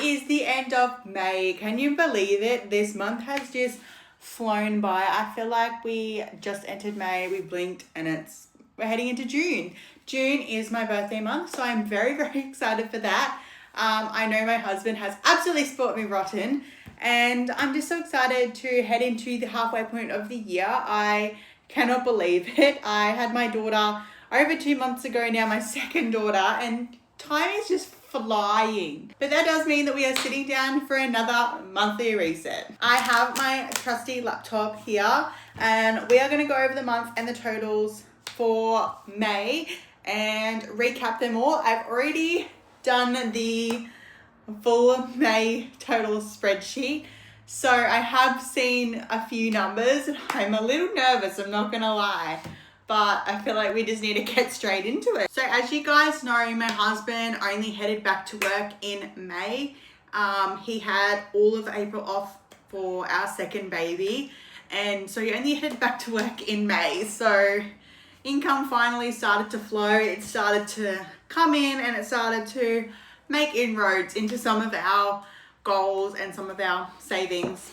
is the end of May. Can you believe it? This month has just flown by. I feel like we just entered May, we blinked, and we're heading into June. June is my birthday month, so I'm very, very excited for that. I know my husband has absolutely spoilt me rotten, and I'm just so excited to head into the halfway point of the year. I cannot believe it. I had my daughter over 2 months ago now, my second daughter, and time is just flying. But that does mean that we are sitting down for another monthly reset. I have my trusty laptop here, and we are going to go over the month and the totals for May and recap them all. I've already done the full May total spreadsheet, so I have seen a few numbers and I'm a little nervous, I'm not gonna lie, but I feel like we just need to get straight into it. So as you guys know, my husband only headed back to work in May. He had all of April off for our second baby, and so he only headed back to work in May. So income finally started to flow, it started to come in, and it started to make inroads into some of our goals and some of our savings.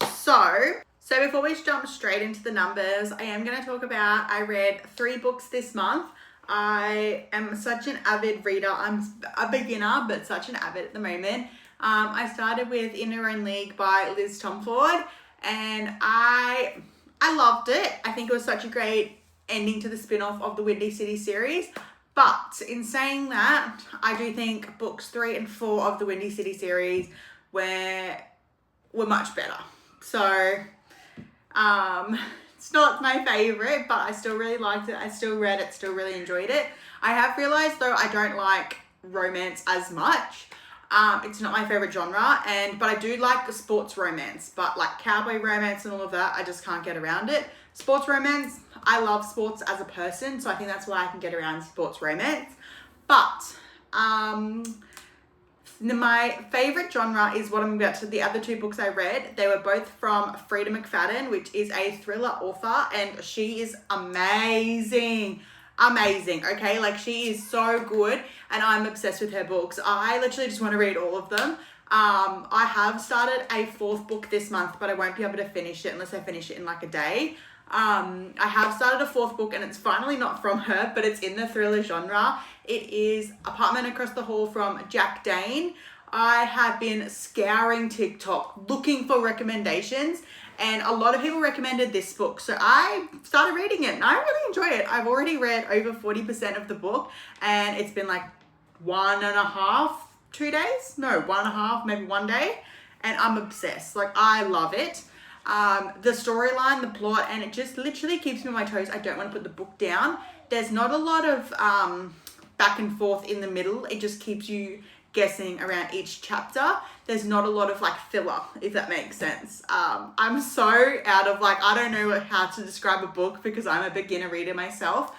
So before we jump straight into the numbers, I am going to talk about, I read 3 books this month. I am such an avid reader. I'm a beginner, but such an avid at the moment. I started with In Her Own League by Liz Tomford, and I loved it. I think it was such a great ending to the spin-off of the Windy City series. But in saying that, I do think books 3 and 4 of the Windy City series were much better. So it's not my favorite, but I still really liked it. I still read it, still really enjoyed it. I have realized though I don't like romance as much. It's not my favorite genre, but I do like the sports romance, but like cowboy romance and all of that, I just can't get around it. Sports romance, I love sports as a person, so I think that's why I can get around sports romance. But my favorite genre is what I'm about to, the other 2 books I read. They were both from Frida McFadden, which is a thriller author, and she is amazing. Okay, like she is so good, and I'm obsessed with her books. I literally just want to read all of them. I have started a 4th book this month, but I won't be able to finish it unless I finish it in like a day. I have started a 4th book, and it's finally not from her, but it's in the thriller genre. It is Apartment Across the Hall from Jack Dane. I have been scouring TikTok looking for recommendations, and a lot of people recommended this book, so I started reading it and I really enjoy it. I've already read over 40% of the book, and it's been like 1.5, 2 days? No, 1.5, maybe 1 day, and I'm obsessed. Like, I love it. The storyline, the plot, and it just literally keeps me on my toes. I don't want to put the book down. There's not a lot of back and forth in the middle. It just keeps you guessing around each chapter. There's not a lot of like filler, if that makes sense. I'm so out of like, I don't know how to describe a book because I'm a beginner reader myself.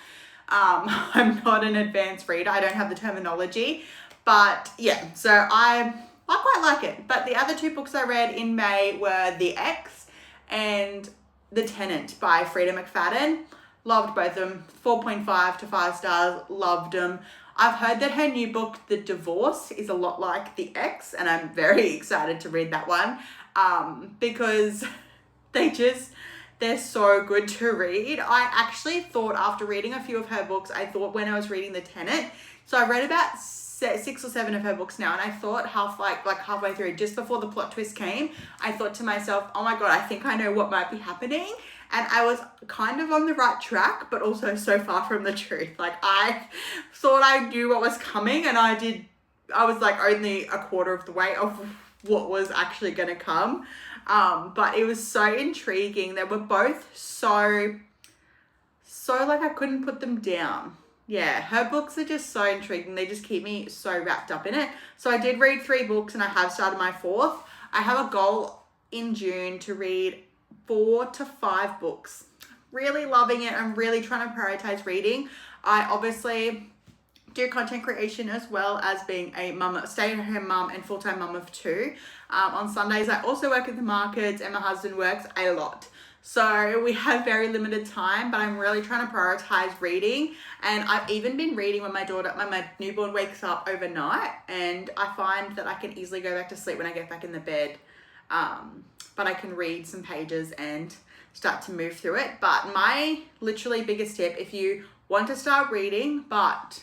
I'm not an advanced reader. I don't have the terminology, but yeah, so I quite like it. But the other 2 books I read in May were The Ex and The Tenant by Frida McFadden. Loved both of them. 4.5 to 5 stars. Loved them. I've heard that her new book, The Divorce, is a lot like The Ex, and I'm very excited to read that one because they're so good to read. I actually thought, after reading a few of her books, I thought when I was reading The Tenant, so I read about 6 or 7 of her books now, and I thought halfway through, just before the plot twist came, I thought to myself, oh my God, I think I know what might be happening. And I was kind of on the right track, but also so far from the truth. Like, I thought I knew what was coming, and I was like only a quarter of the way of what was actually going to come. But it was so intriguing. They were both so like I couldn't put them down. Yeah, her books are just so intriguing. They just keep me so wrapped up in it. So I did read 3 books, and I have started my 4th. I have a goal in June to read 4 to 5 books. Really loving it. I'm really trying to prioritize reading. I obviously do content creation as well as being a mum, stay-at-home mum and full-time mum of 2. On Sundays, I also work at the markets, and my husband works a lot. So we have very limited time, but I'm really trying to prioritize reading. And I've even been reading when my newborn wakes up overnight, and I find that I can easily go back to sleep when I get back in the bed. But I can read some pages and start to move through it. But my literally biggest tip, if you want to start reading but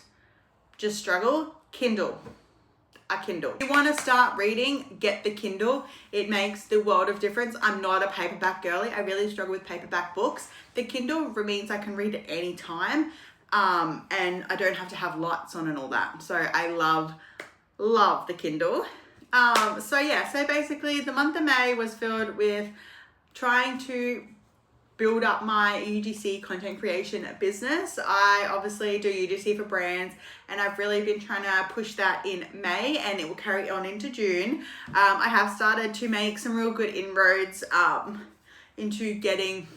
just struggle, Kindle. A Kindle. If you want to start reading, get the Kindle. It makes the world of difference. I'm not a paperback girly. I really struggle with paperback books. The Kindle means I can read at any time, and I don't have to have lights on and all that. So I love the Kindle. So basically the month of May was filled with trying to build up my UGC content creation business. I obviously do UGC for brands, and I've really been trying to push that in May, and it will carry on into June. I have started to make some real good inroads into getting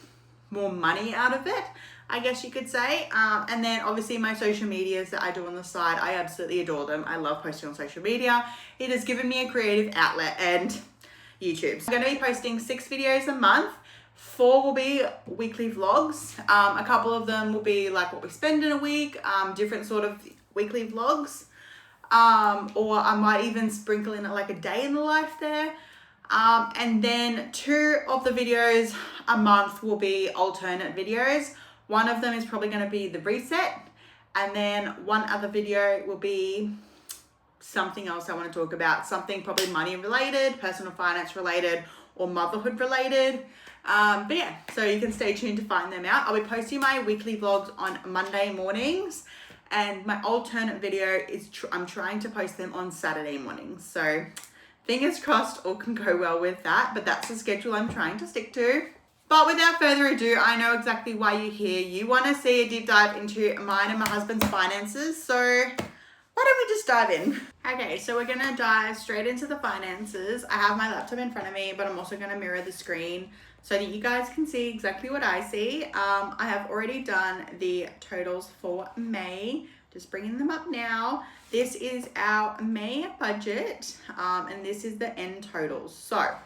more money out of it, I guess you could say. And then obviously my social medias that I do on the side, I absolutely adore them. I love posting on social media. It has given me a creative outlet, and YouTube. So I'm going to be posting 6 videos a month. 4 will be weekly vlogs. A couple of them will be like what we spend in a week, different sort of weekly vlogs. Or I might even sprinkle in like a day in the life there. And then 2 of the videos a month will be alternate videos. One of them is probably going to be the reset. And then one other video will be something else I want to talk about. Something probably money related, personal finance related, or motherhood related. But yeah, so you can stay tuned to find them out. I'll be posting my weekly vlogs on Monday mornings, and my alternate video is I'm trying to post them on Saturday mornings. So fingers crossed all can go well with that, but that's the schedule I'm trying to stick to. But without further ado, I know exactly why you're here. You want to see a deep dive into mine and my husband's finances, so why don't we just dive in? Okay, so we're gonna dive straight into the finances. I have my laptop in front of me, but I'm also gonna mirror the screen so that you guys can see exactly what I see. I have already done the totals for May. Just bringing them up now. This is our May budget, and this is the end totals. So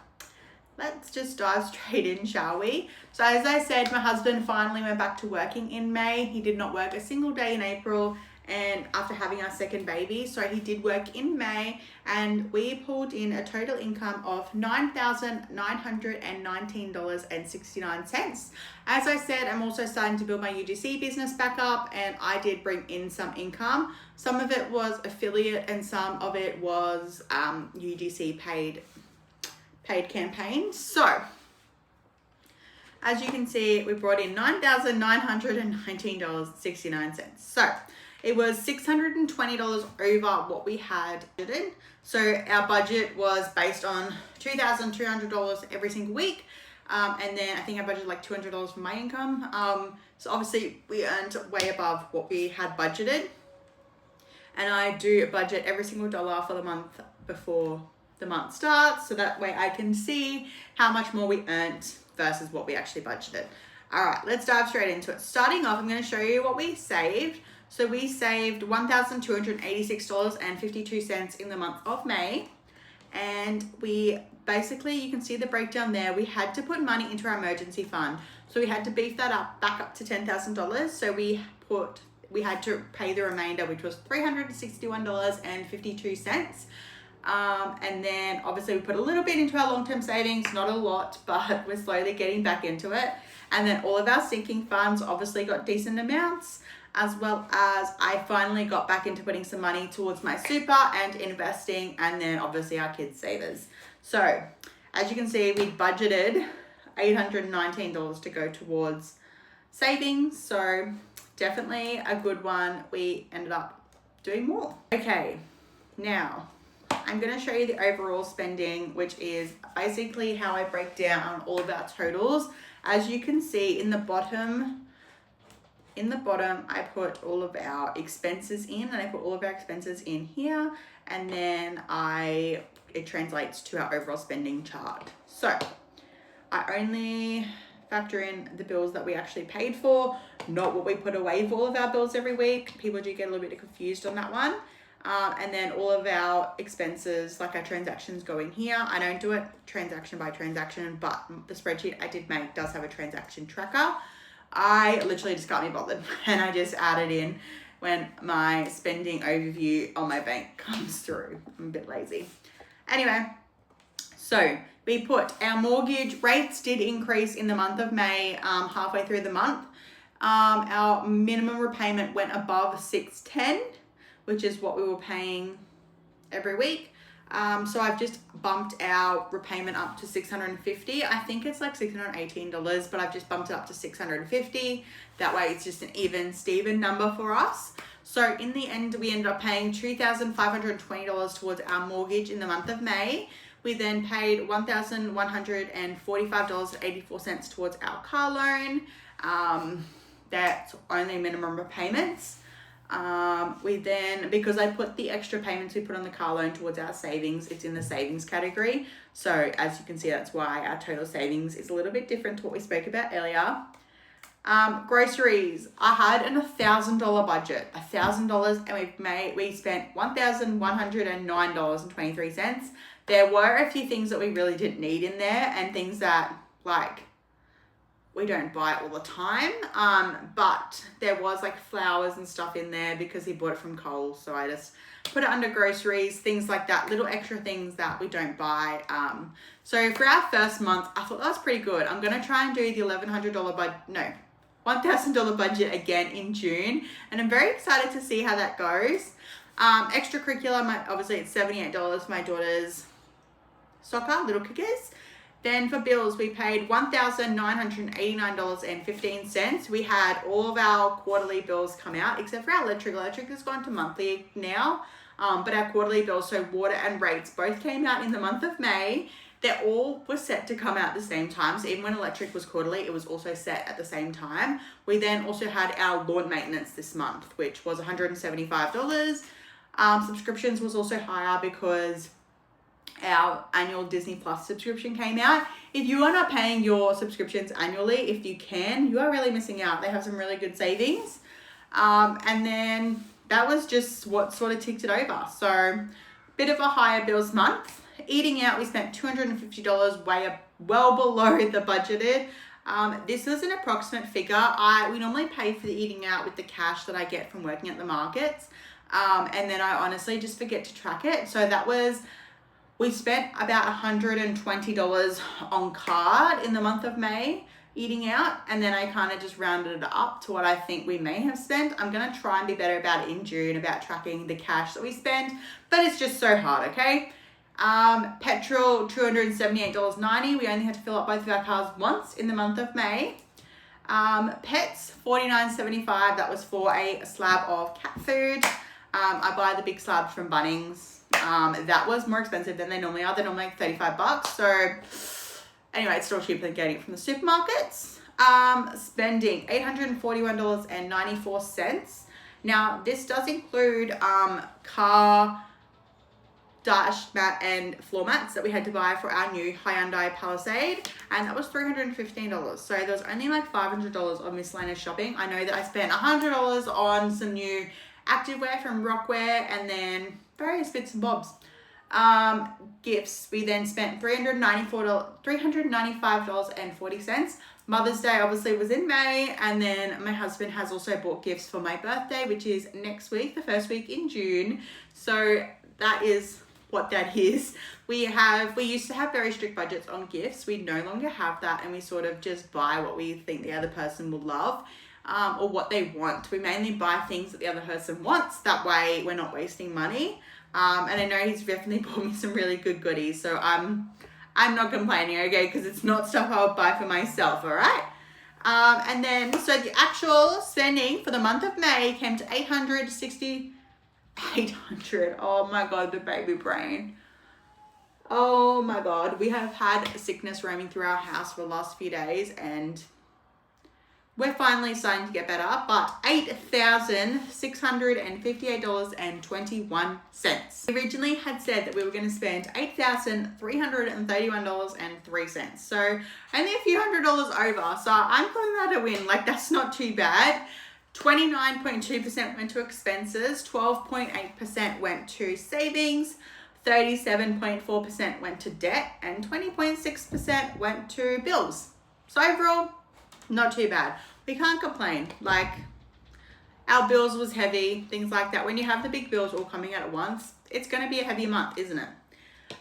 let's just dive straight in, shall we? So as I said, my husband finally went back to working in May. He did not work a single day in April, and after having our second baby, so he did work in May, and we pulled in a total income of $9,919.69. As I said, I'm also starting to build my UGC business back up, and I did bring in some income. Some of it was affiliate, and some of it was UGC paid campaigns. So as you can see, we brought in $9,919.69. So it was $620 over what we had budgeted. So our budget was based on $2,200 every single week. And then I think I budgeted like $200 for my income. So obviously we earned way above what we had budgeted. And I do budget every single dollar for the month before the month starts, so that way I can see how much more we earned versus what we actually budgeted. All right, let's dive straight into it. Starting off, I'm going to show you what we saved. So we saved $1,286.52 in the month of May. And we basically, you can see the breakdown there. We had to put money into our emergency fund. So we had to beef that up back up to $10,000. So we had to pay the remainder, which was $361.52. And then obviously we put a little bit into our long-term savings, not a lot, but we're slowly getting back into it. And then all of our sinking funds obviously got decent amounts, as well as I finally got back into putting some money towards my super and investing, and then obviously our kids' savers. So as you can see, we budgeted $819 to go towards savings. So definitely a good one. We ended up doing more. Okay, now I'm going to show you the overall spending, which is basically how I break down all of our totals. As you can see in the bottom, I put all of our expenses in, and I put all of our expenses in here, and then it translates to our overall spending chart. So I only factor in the bills that we actually paid for, not what we put away for all of our bills every week. People do get a little bit confused on that one. And then all of our expenses, like our transactions, go in here. I don't do it transaction by transaction, but the spreadsheet I did make does have a transaction tracker. I literally just can't be bothered, and I just add it in when my spending overview on my bank comes through. I'm a bit lazy. Anyway, so we put our mortgage rates did increase in the month of May, halfway through the month. Our minimum repayment went above $610, which is what we were paying every week. So I've just bumped our repayment up to $650. I think it's like $618, but I've just bumped it up to $650. That way it's just an even Steven number for us. So in the end, we ended up paying $2,520 towards our mortgage in the month of May. We then paid $1,145.84 towards our car loan. That's only minimum repayments. We then, because I put the extra payments we put on the car loan towards our savings, it's in the savings category. So as you can see, that's why our total savings is a little bit different to what we spoke about earlier. Groceries, I had an $1,000 budget, $1,000, and we spent $1,109.23. There were a few things that we really didn't need in there, and things that like we don't buy all the time, but there was like flowers and stuff in there because he bought it from Coles, so I just put it under groceries, things like that, little extra things that we don't buy. So for our first month, I thought that was pretty good. I'm gonna try and do the $1,000 budget again in June, and I'm very excited to see how that goes. Extracurricular, obviously it's $78 for my daughter's soccer, little kickers. Then for bills, we paid $1,989.15. We had all of our quarterly bills come out, except for our electric. Electric has gone to monthly now, but our quarterly bills, so water and rates, both came out in the month of May. They all were set to come out at the same time. So even when electric was quarterly, it was also set at the same time. We then also had our lawn maintenance this month, which was $175. Subscriptions was also higher because our annual Disney Plus subscription came out. If you are not paying your subscriptions annually, if you can, you are really missing out. They have some really good savings. And then that was just what sort of ticked it over. So bit of a higher bills month. Eating out, we spent $250, well below the budgeted. This is an approximate figure. We normally pay for the eating out with the cash that I get from working at the markets. And then I honestly just forget to track it. So we spent about $120 on card in the month of May eating out, and then I kind of just rounded it up to what I think we may have spent. I'm going to try and be better about it in June, about tracking the cash that we spend, but it's just so hard, okay? Petrol, $278.90. We only had to fill up both of our cars once in the month of May. Pets, $49.75. That was for a slab of cat food. I buy the big slabs from Bunnings. That was more expensive than they normally are. They're normally like $35. So anyway, it's still cheaper than getting it from the supermarkets. Spending $841.94. Now this does include car dash mat and floor mats that we had to buy for our new Hyundai Palisade, and that was $315. So there was only like $500 on miscellaneous shopping. I know that I spent $100 on some new activewear from Rockwear, and then various bits and bobs. Gifts, we then spent $395.40. Mother's Day obviously was in May, and then my husband has also bought gifts for my birthday, which is next week, the first week in June. So that is what that is. We used to have very strict budgets on gifts. We no longer have that, and we sort of just buy what we think the other person will love. Or what they want. We mainly buy things that the other person wants. That way we're not wasting money. And I know he's definitely bought me some really good goodies. So I'm not complaining, okay? Because it's not stuff I would buy for myself, all right? And then, so the actual spending for the month of May came to $800. Oh my God, the baby brain. Oh my God. We have had sickness roaming through our house for the last few days, and we're finally starting to get better, but $8,658.21. We originally had said that we were going to spend $8,331.03. So only a few $100 over. So I'm calling that a win. Like, that's not too bad. 29.2% went to expenses, 12.8% went to savings, 37.4% went to debt, and 20.6% went to bills. So overall, not too bad. We can't complain. Like, our bills was heavy, things like that. When you have the big bills all coming out at once, it's going to be a heavy month, isn't it?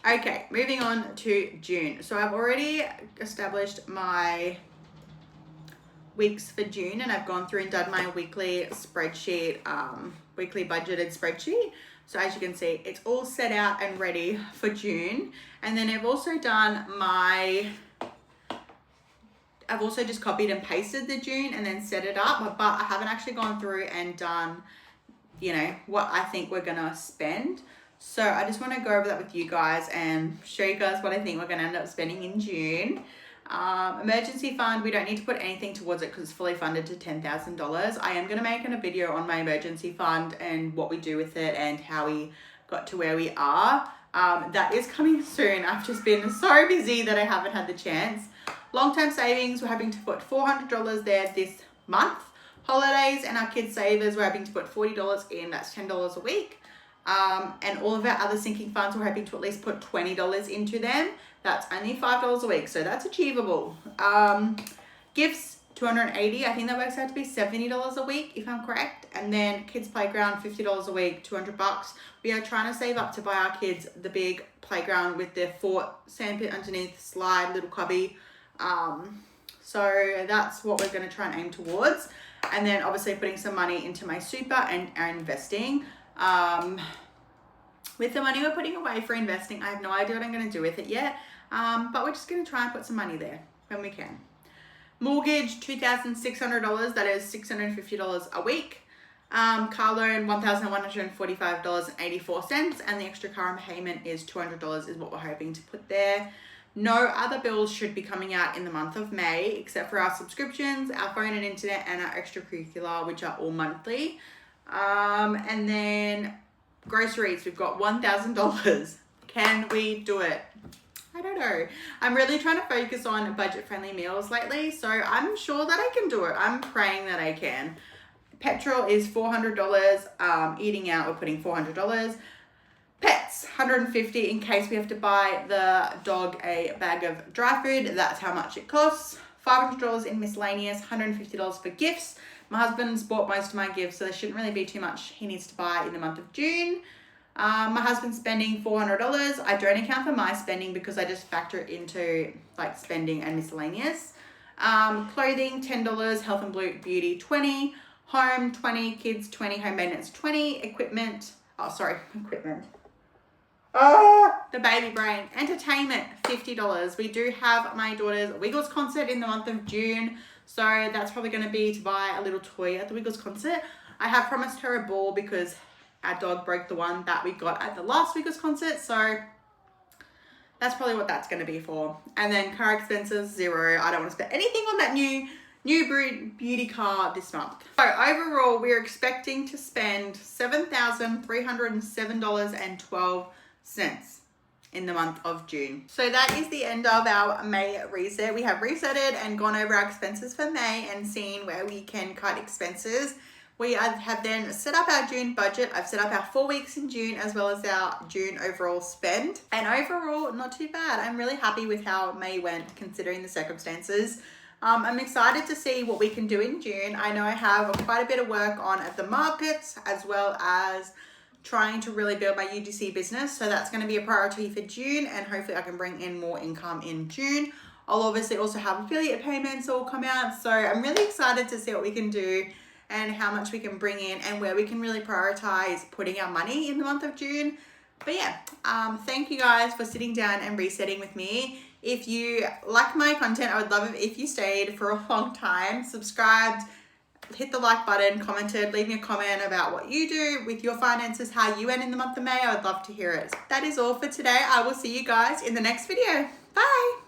Okay, moving on to June. So I've already established my weeks for June, and I've gone through and done my weekly spreadsheet, weekly budgeted spreadsheet. So as you can see, it's all set out and ready for June. And then I've also done I've also just copied and pasted the June and then set it up, but I haven't actually gone through and done, you know, what I think we're gonna spend. So I just want to go over that with you guys and show you guys what I think we're gonna end up spending in June. Emergency fund, we don't need to put anything towards it because it's fully funded to $10,000. I am going to make a video on my emergency fund and what we do with it and how we got to where we are. That is coming soon. I've just been so busy that I haven't had the chance. Long-term savings, we're having to put $400 there this month. Holidays and our kids' savers, we're having to put $40 in. That's $10 a week. And all of our other sinking funds, we're hoping to at least put $20 into them. That's only $5 a week, so that's achievable. Gifts, $280. I think that works out to be $70 a week, if I'm correct. And then kids' playground, $50 a week, $200. We are trying to save up to buy our kids the big playground with their fort, sandpit underneath, slide, little cubby. So that's what we're going to try and aim towards. And then obviously putting some money into my super and investing. With the money we're putting away for investing, I have no idea what I'm going to do with it yet. But we're just going to try and put some money there when we can. Mortgage, $2,600. That is $650 a week. Car loan, $1,145.84. And the extra car payment is $200 is what we're hoping to put there. No other bills should be coming out in the month of May, except for our subscriptions, our phone and internet, and our extracurricular, which are all monthly. And then groceries, we've got $1,000. Can we do it? I don't know. I'm really trying to focus on budget-friendly meals lately, so I'm sure that I can do it. I'm praying that I can. Petrol is $400. Eating out, we're putting $400. Pets, $150 in case we have to buy the dog a bag of dry food. That's how much it costs. $500 in miscellaneous, $150 for gifts. My husband's bought most of my gifts, so there shouldn't really be too much he needs to buy in the month of June. My husband's spending $400. I don't account for my spending because I just factor it into like spending and miscellaneous. Clothing, $10. Health and beauty, $20. Home, $20. Kids, $20. Home maintenance, $20. Equipment. The baby brain. Entertainment, $50. We do have my daughter's Wiggles concert in the month of June, so that's probably going to be to buy a little toy at the Wiggles concert. I have promised her a ball because our dog broke the one that we got at the last Wiggles concert, so that's probably what that's going to be for. And then car expenses, $0. I don't want to spend anything on that new beauty car this month. So overall, we're expecting to spend $7,307.12 in the month of June. So that is the end of our May reset. We have resetted and gone over our expenses for May and seen where we can cut expenses. We have then set up our June budget. I've set up our 4 weeks in June as well as our June overall spend. And overall, not too bad. I'm really happy with how May went considering the circumstances. I'm excited to see what we can do in June. I know I have quite a bit of work on at the markets as well as trying to really build my UGC business. So that's going to be a priority for June, and hopefully I can bring in more income in June. I'll obviously also have affiliate payments all come out. So I'm really excited to see what we can do and how much we can bring in and where we can really prioritize putting our money in the month of June. But yeah, thank you guys for sitting down and resetting with me. If you like my content, I would love it if you stayed for a long time, subscribed, hit the like button, commented, leave me a comment about what you do with your finances, how you went in the month of May. I would love to hear it. That is all for today. I will see you guys in the next video. Bye.